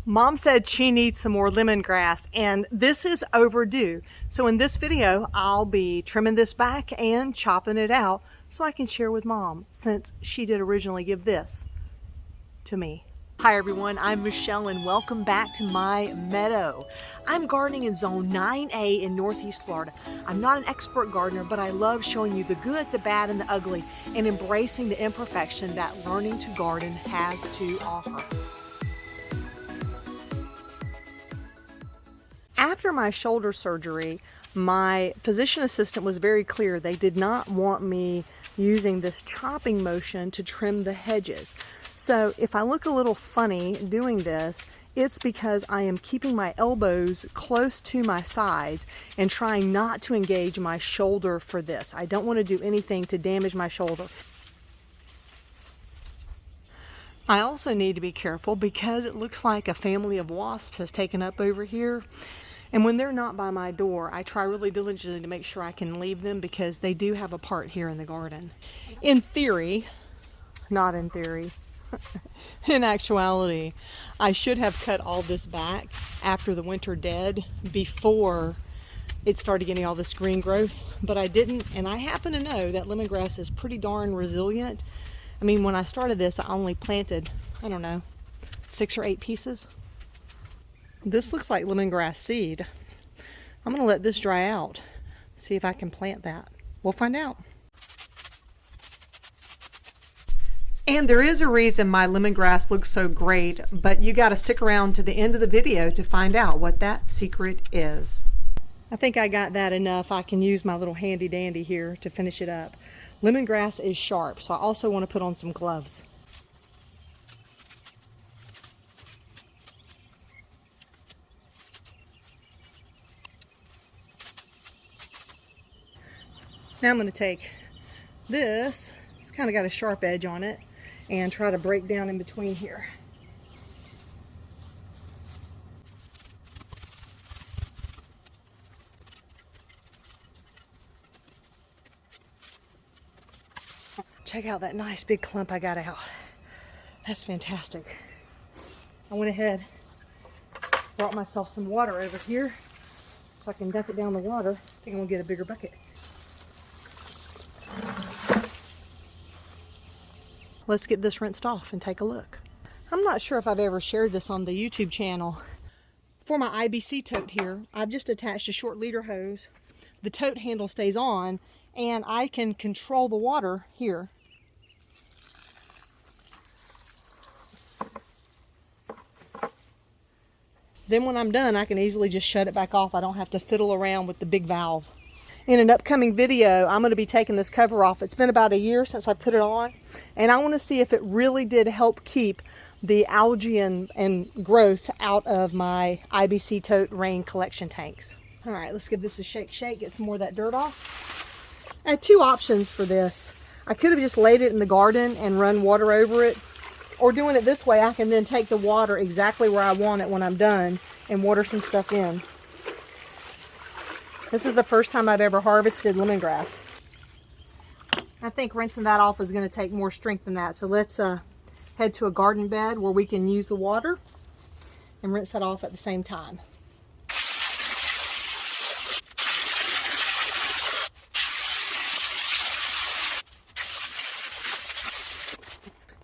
Mom said she needs some more lemongrass, and this is overdue. So in this video, I'll be trimming this back and chopping it out so I can share with Mom, since she did originally give this to me. Hi everyone, I'm Michelle and welcome back to my meadow. I'm gardening in zone 9A in Northeast Florida. I'm not an expert gardener, but I love showing you the good, the bad, and the ugly, and embracing the imperfection that learning to garden has to offer. After my shoulder surgery, my physician assistant was very clear. They did not want me using this chopping motion to trim the hedges. So if I look a little funny doing this, it's because I am keeping my elbows close to my sides and trying not to engage my shoulder for this. I don't want to do anything to damage my shoulder. I also need to be careful because it looks like a family of wasps has taken up over here. And when they're not by my door, I try really diligently to make sure I can leave them because they do have a part here in the garden. In theory, not in theory, in actuality, I should have cut all this back after the winter dead before it started getting all this green growth, but I didn't, and I happen to know that lemongrass is pretty darn resilient. I mean, when I started this, I only planted, I don't know, 6 or 8 pieces. This looks like lemongrass seed. I'm gonna let this dry out, see if I can plant that. We'll find out. And there is a reason my lemongrass looks so great, but you gotta stick around to the end of the video to find out what that secret is. I think I got that enough. I can use my little handy dandy here to finish it up. Lemongrass is sharp, so I also want to put on some gloves. Now I'm going to take this, it's kind of got a sharp edge on it, and try to break down in between here. Check out that nice big clump I got out. That's fantastic. I went ahead, brought myself some water over here so I can dump it down the water. I think I'm going to get a bigger bucket. Let's get this rinsed off and take a look. I'm not sure if I've ever shared this on the YouTube channel. For my IBC tote here, I've just attached a short leader hose. The tote handle stays on, and I can control the water here. Then when I'm done, I can easily just shut it back off. I don't have to fiddle around with the big valve. In an upcoming video, I'm going to be taking this cover off. It's been about a year since I put it on, and I want to see if it really did help keep the algae and growth out of my IBC tote rain collection tanks. All right, let's give this a shake, get some more of that dirt off. I had 2 options for this. I could have just laid it in the garden and run water over it, or doing it this way, I can then take the water exactly where I want it when I'm done and water some stuff in. This is the first time I've ever harvested lemongrass. I think rinsing that off is going to take more strength than that. So let's head to a garden bed where we can use the water and rinse that off at the same time.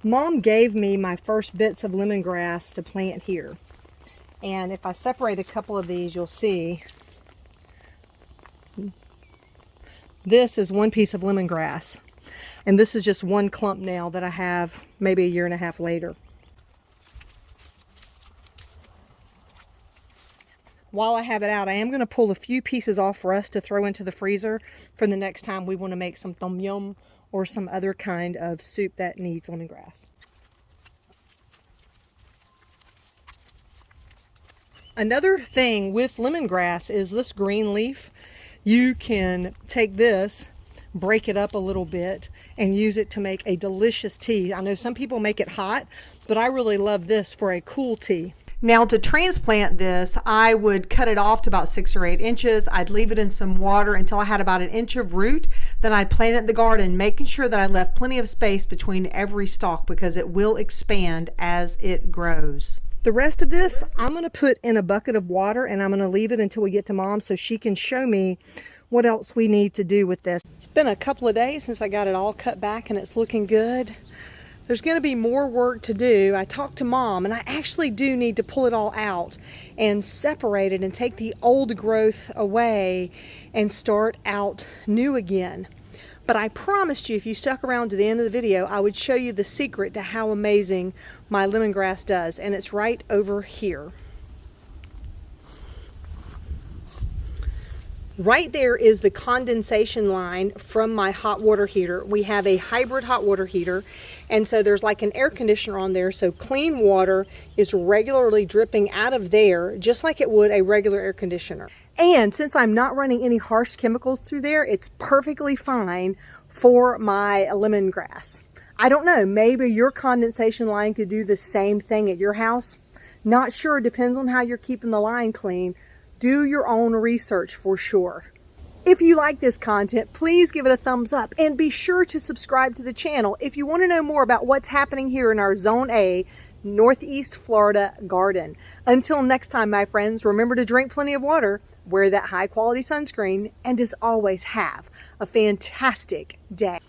Mom gave me my first bits of lemongrass to plant here. And if I separate a couple of these, you'll see this is one piece of lemongrass. And this is just one clump now that I have maybe a year and a half later. While I have it out, I am going to pull a few pieces off for us to throw into the freezer for the next time we want to make some tom yum or some other kind of soup that needs lemongrass. Another thing with lemongrass is this green leaf. You can take this, break it up a little bit, and use it to make a delicious tea. I know some people make it hot, but I really love this for a cool tea. Now to transplant this, I would cut it off to about 6 or 8 inches. I'd leave it in some water until I had about 1 inch of root. Then I'd plant it in the garden, making sure that I left plenty of space between every stalk because it will expand as it grows. The rest of this, I'm going to put in a bucket of water, and I'm going to leave it until we get to Mom so she can show me what else we need to do with this. It's been a couple of days since I got it all cut back, and it's looking good. There's going to be more work to do. I talked to Mom, and I actually do need to pull it all out and separate it and take the old growth away and start out new again. But I promised you, if you stuck around to the end of the video, I would show you the secret to how amazing my lemongrass does, and it's right over here. Right there is the condensation line from my hot water heater. We have a hybrid hot water heater, and so there's like an air conditioner on there, so clean water is regularly dripping out of there just like it would a regular air conditioner. And since I'm not running any harsh chemicals through there, it's perfectly fine for my lemongrass. I don't know, maybe your condensation line could do the same thing at your house. Not sure, depends on how you're keeping the line clean. Do your own research for sure. If you like this content, please give it a thumbs up and be sure to subscribe to the channel if you want to know more about what's happening here in our Zone A, Northeast Florida garden. Until next time, my friends, remember to drink plenty of water, wear that high quality sunscreen, and as always, have a fantastic day.